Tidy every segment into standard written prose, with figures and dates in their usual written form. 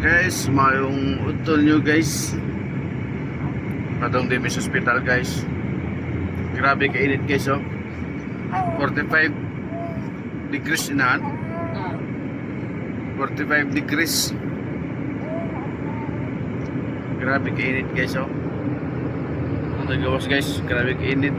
Guys, mayong utol nyo guys. Padong din sa hospital guys. Grabe kainit guys oh. 45 degrees inahan. 45 degrees. Grabe kainit guys oh. Nagawas guys, grabe kainit.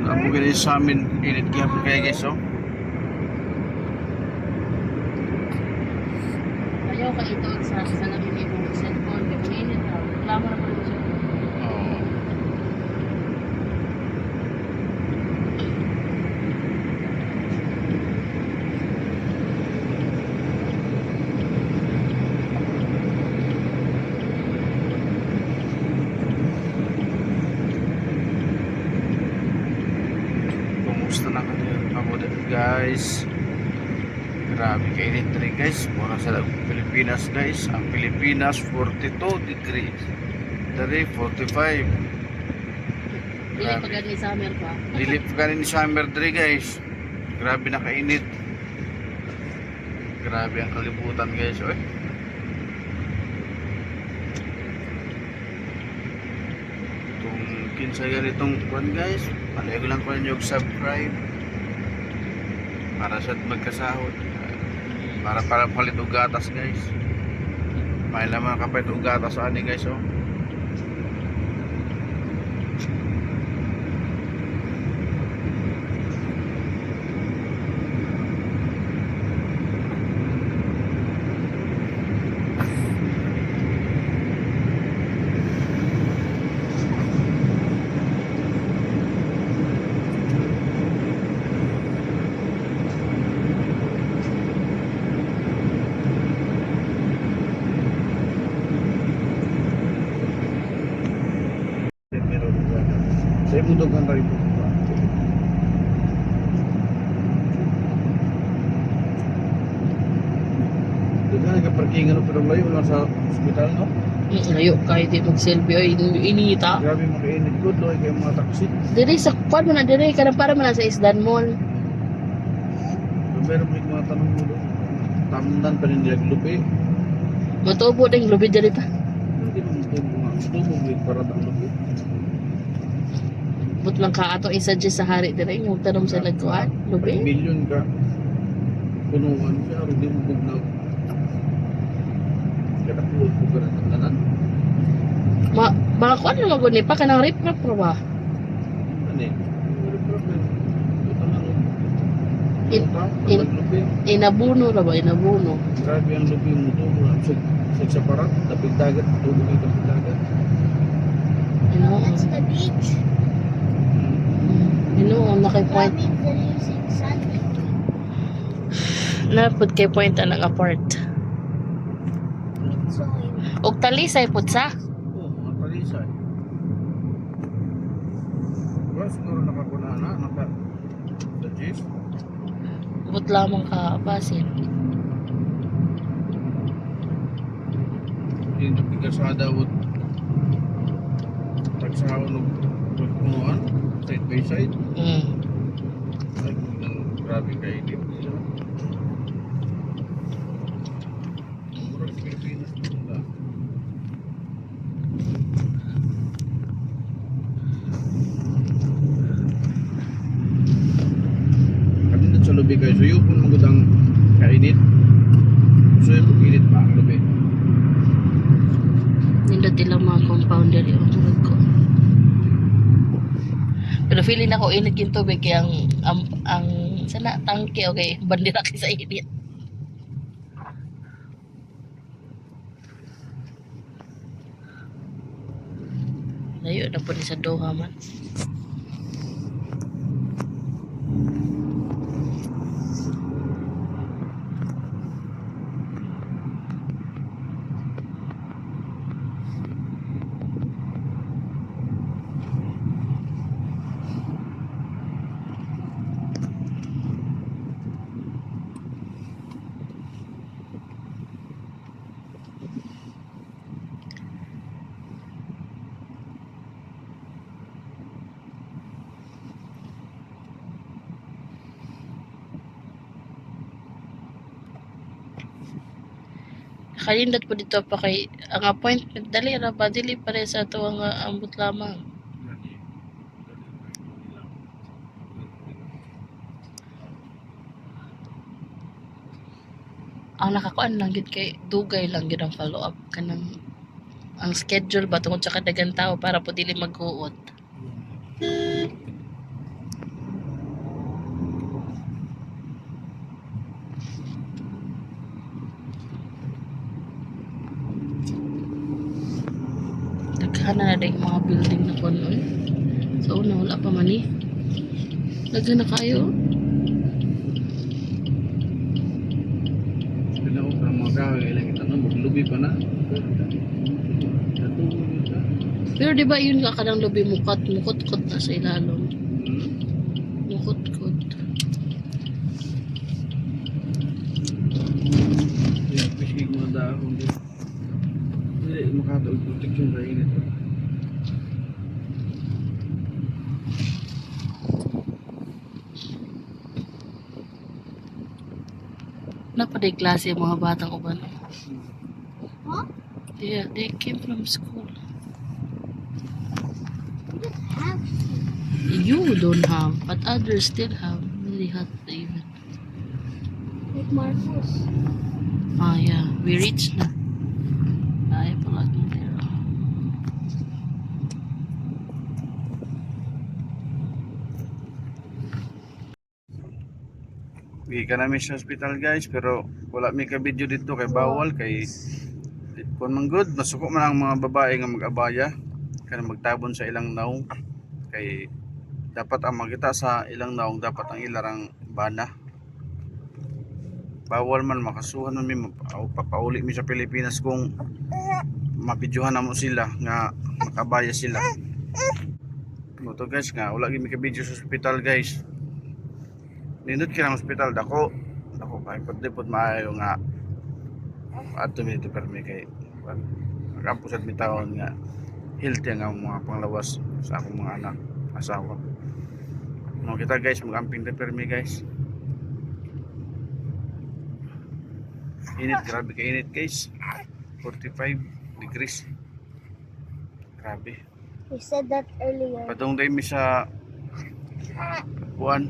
Ako ganyan sa amin, init kaya po kaya guys, oh. Ayaw ka ito sa nabili mo cellphone, kaya mainit na. Reklamo na po yung cellphone. Oo. Kumusta na kayo guys? Grabe kainit rin guys. Mura sa Pilipinas guys. Ang Pilipinas 42 degrees. Dari 45. Dili pa gani summer pa. Dili pa gani ni summer diri guys. Grabe na kainit. Grabe ang kalibutan guys. Oy. Kung kinsa ganitong kuan guys, palay ko lang ko nyo subscribe para sa magkasahod, para palit og gatas guys. May laman kapalit og gatas ani guys oh. Saya butuhkan dari itu. Dengan keperkingan pero layo lang sa ospital no. Ayaw kahit mag-selfie ay inita. Grabe makainit ko doy kay mga taxi. Diri sa kwan mo na diri kada para man sa Isdan Mall. Meron may mga tanong mo doon. Tamdan pa rin nila lupi. Matubo ding lubi diri pa. Hindi mo tubo nga. Tubo mo para tang lupi. But lang ka ato i-suggest sa hari diri yung tanom sa lagkuan, lubi. Milyon ka. Punuan siya ro di mo bugnaw. Kada pulo ko ka ng tanan. Baka kuan lang magud ni pa kanang rip rap ba? Ani? Wala problem. Ito na no. Inabuno ra ba inabuno? Grabe ang lupi mo tubo. Sa parat, tapig dagat, tubo kay tapig dagat. That's the beach. Nakay point. That means they're using sand. Napod kay point ang apart. With soil. Og talisay pud sa. Oo, mga talisay. Wala siguro nakakunana, sa cheese. But lamang ka basin. Hindi pigasada wood. Pagsahon og punuan, side by side. Ay, grabe kainit nila. Murag Pilipinas nila. Kanina sa lubi kayo, suyo kung magudang kainit. Suyo kung init pa ang lubi. Nindot ilang mga compounder yung tulad ko. Pero feeling ako init yung tubig kaya ang sana tangke okay bandera kay sa init. Layo na po ni sa Doha man. Kanindot po dito pa kay ang appointment dali ra ba dili pare sa to ang ambot lamang. Ang nakakuan lang gid kay dugay lang gid ang follow up kanang ang schedule ba tungod sa kadagang tao para po dili maghuot. Daghan na day mga building na kunon. So una wala pa man eh. Daghan na kayo. Sila ko para mga kahoy, kailangan kita na, maglubi pa na. Pero di ba yun nga kanang lubi mukot-kot na sa ilalom. Mukot-kot. Yung pisig mga dahon din. Hindi, makataog protection sa init. Napaday klase yung mga batang uban. Huh? Yeah, they came from school. You don't have, but others still have. Really hot even. Like Marcos. Ah, yeah. We reached na. Ay, pala there. Hindi ka namin sa hospital guys, pero wala may ka-video dito kay bawal kay kung man good, masuko man ang mga babae nga mag-abaya kana magtabon sa ilang naong kay dapat ang makita sa ilang naong dapat ang ilarang bana. Bawal man makasuhan man mi papauli mi sa Pilipinas kung mabidyohan na mo sila nga makabaya sila. Moto guys nga wala gyud mi ka-video sa hospital guys. Nindot ka ng hospital dako kay pud maayo nga ato mi dito permi kay mag-ampo sa taon nga healthy nga ang mga panglawas sa akong mga anak asawa. Mo kita guys mag-amping dito permi guys. Init, grabe ka init guys. 45 degrees. Grabe. We said that earlier. Padong day mi sa kuan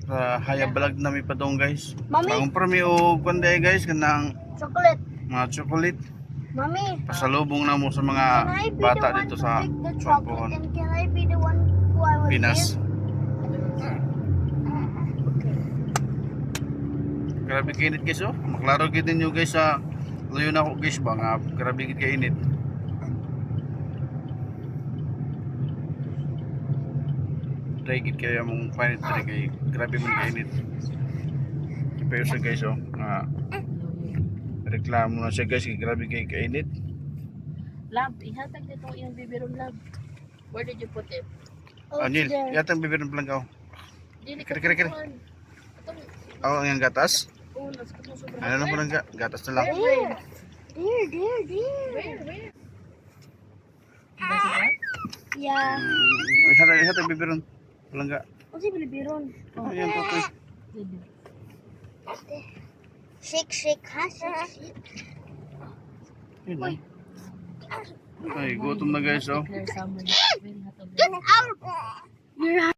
sa Hayabalag na mi padong guys. Mami! Pangumpra mi og kuan day guys kanang Chocolate. mga chocolate. Mommy, Pasalubong na mo sa mga can I be the bata one dito to sa pick the chocolate Chuampohon, and can I be the one who I will Pinas. give? Okay. Grabe ka init guys oh. Maklaro gid ninyo guys sa layo na ako guys ba nga grabe gid ka init. Try gid kaya mong panit diri kay grabe man ka init. Pero sa guys oh nga reklamo na siya guys kay grabe kay kainit. Lab, ihatag dito yung bibiron lab. Where did you put it? Anil, there. yatang bibiron pa lang ka. Dili Kere, kere, kere. kukuhan. Itong Oh, ang gatas. unas ko mo sobrang. Ano lang po lang gatas na lang. There. There. Where? Yeah. Ihatang bibiron. Walang ga. What's it bibiron? Ayan po to. Shake, ha? Shake. Yun lang. Ay, gutom na guys oh. Declare summer. Very hot of Get out!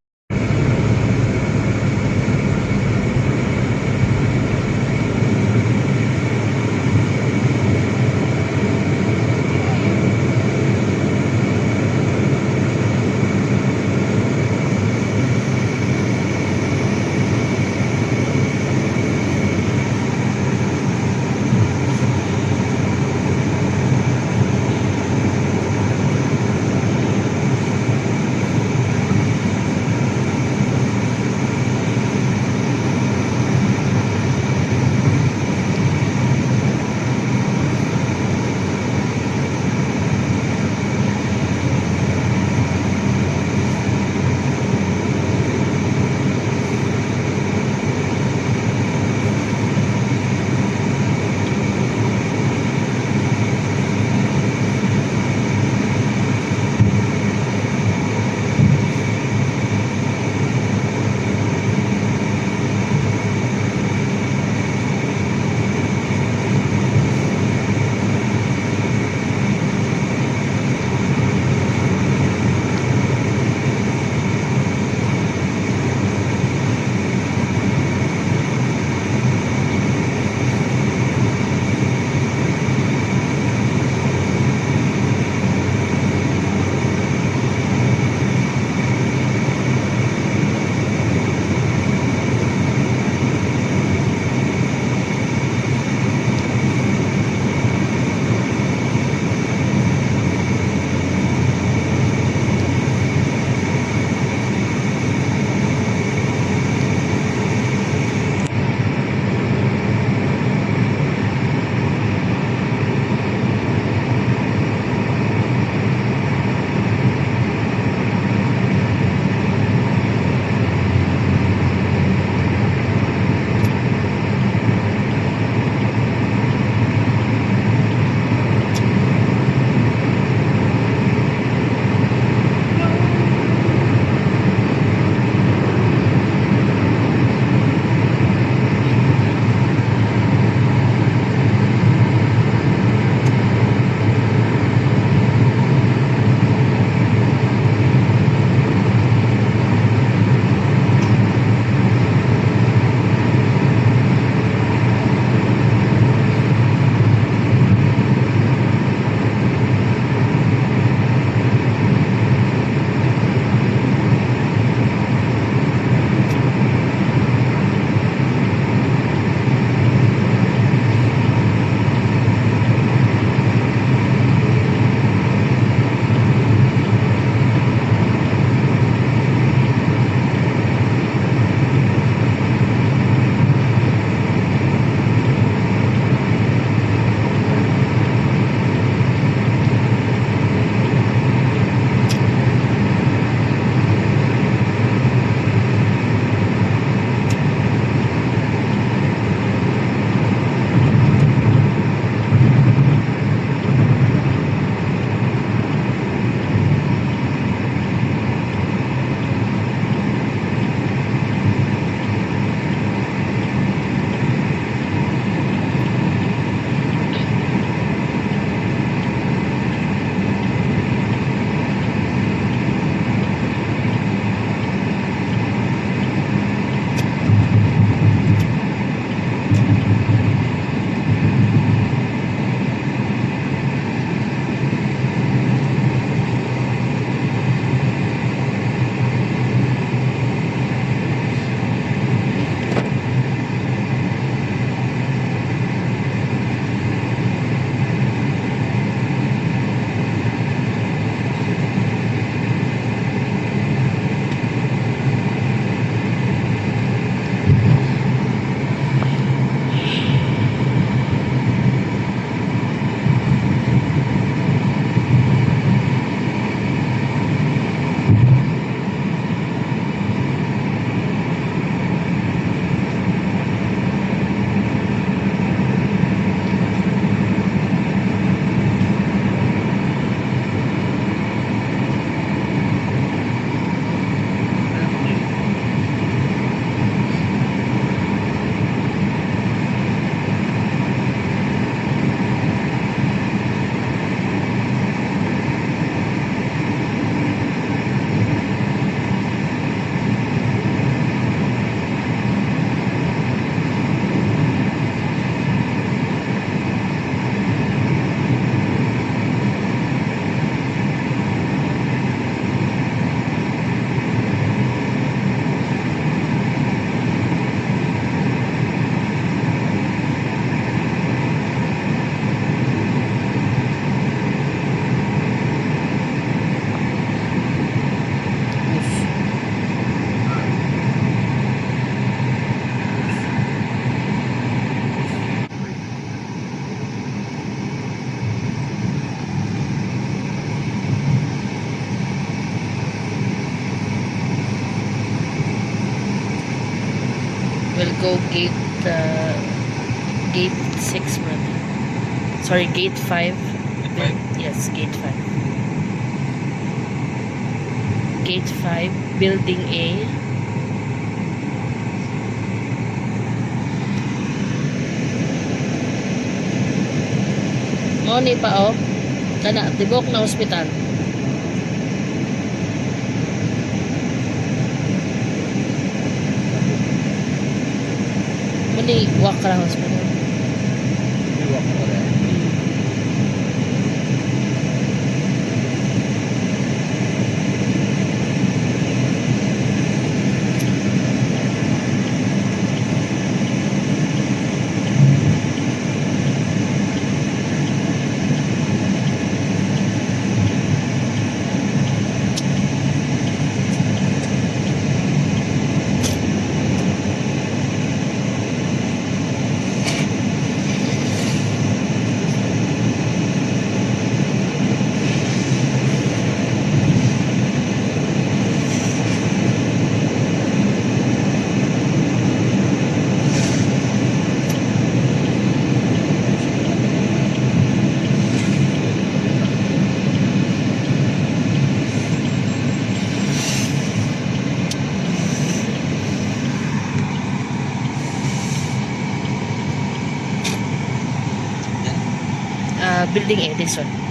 will go gate 6 brother. Sorry, gate 5. Yes, gate 5. Gate 5, building A. Mo ni pa kana tibok na ospital. Muni Wakra Hospital. Iwa ko na. Building A, this one.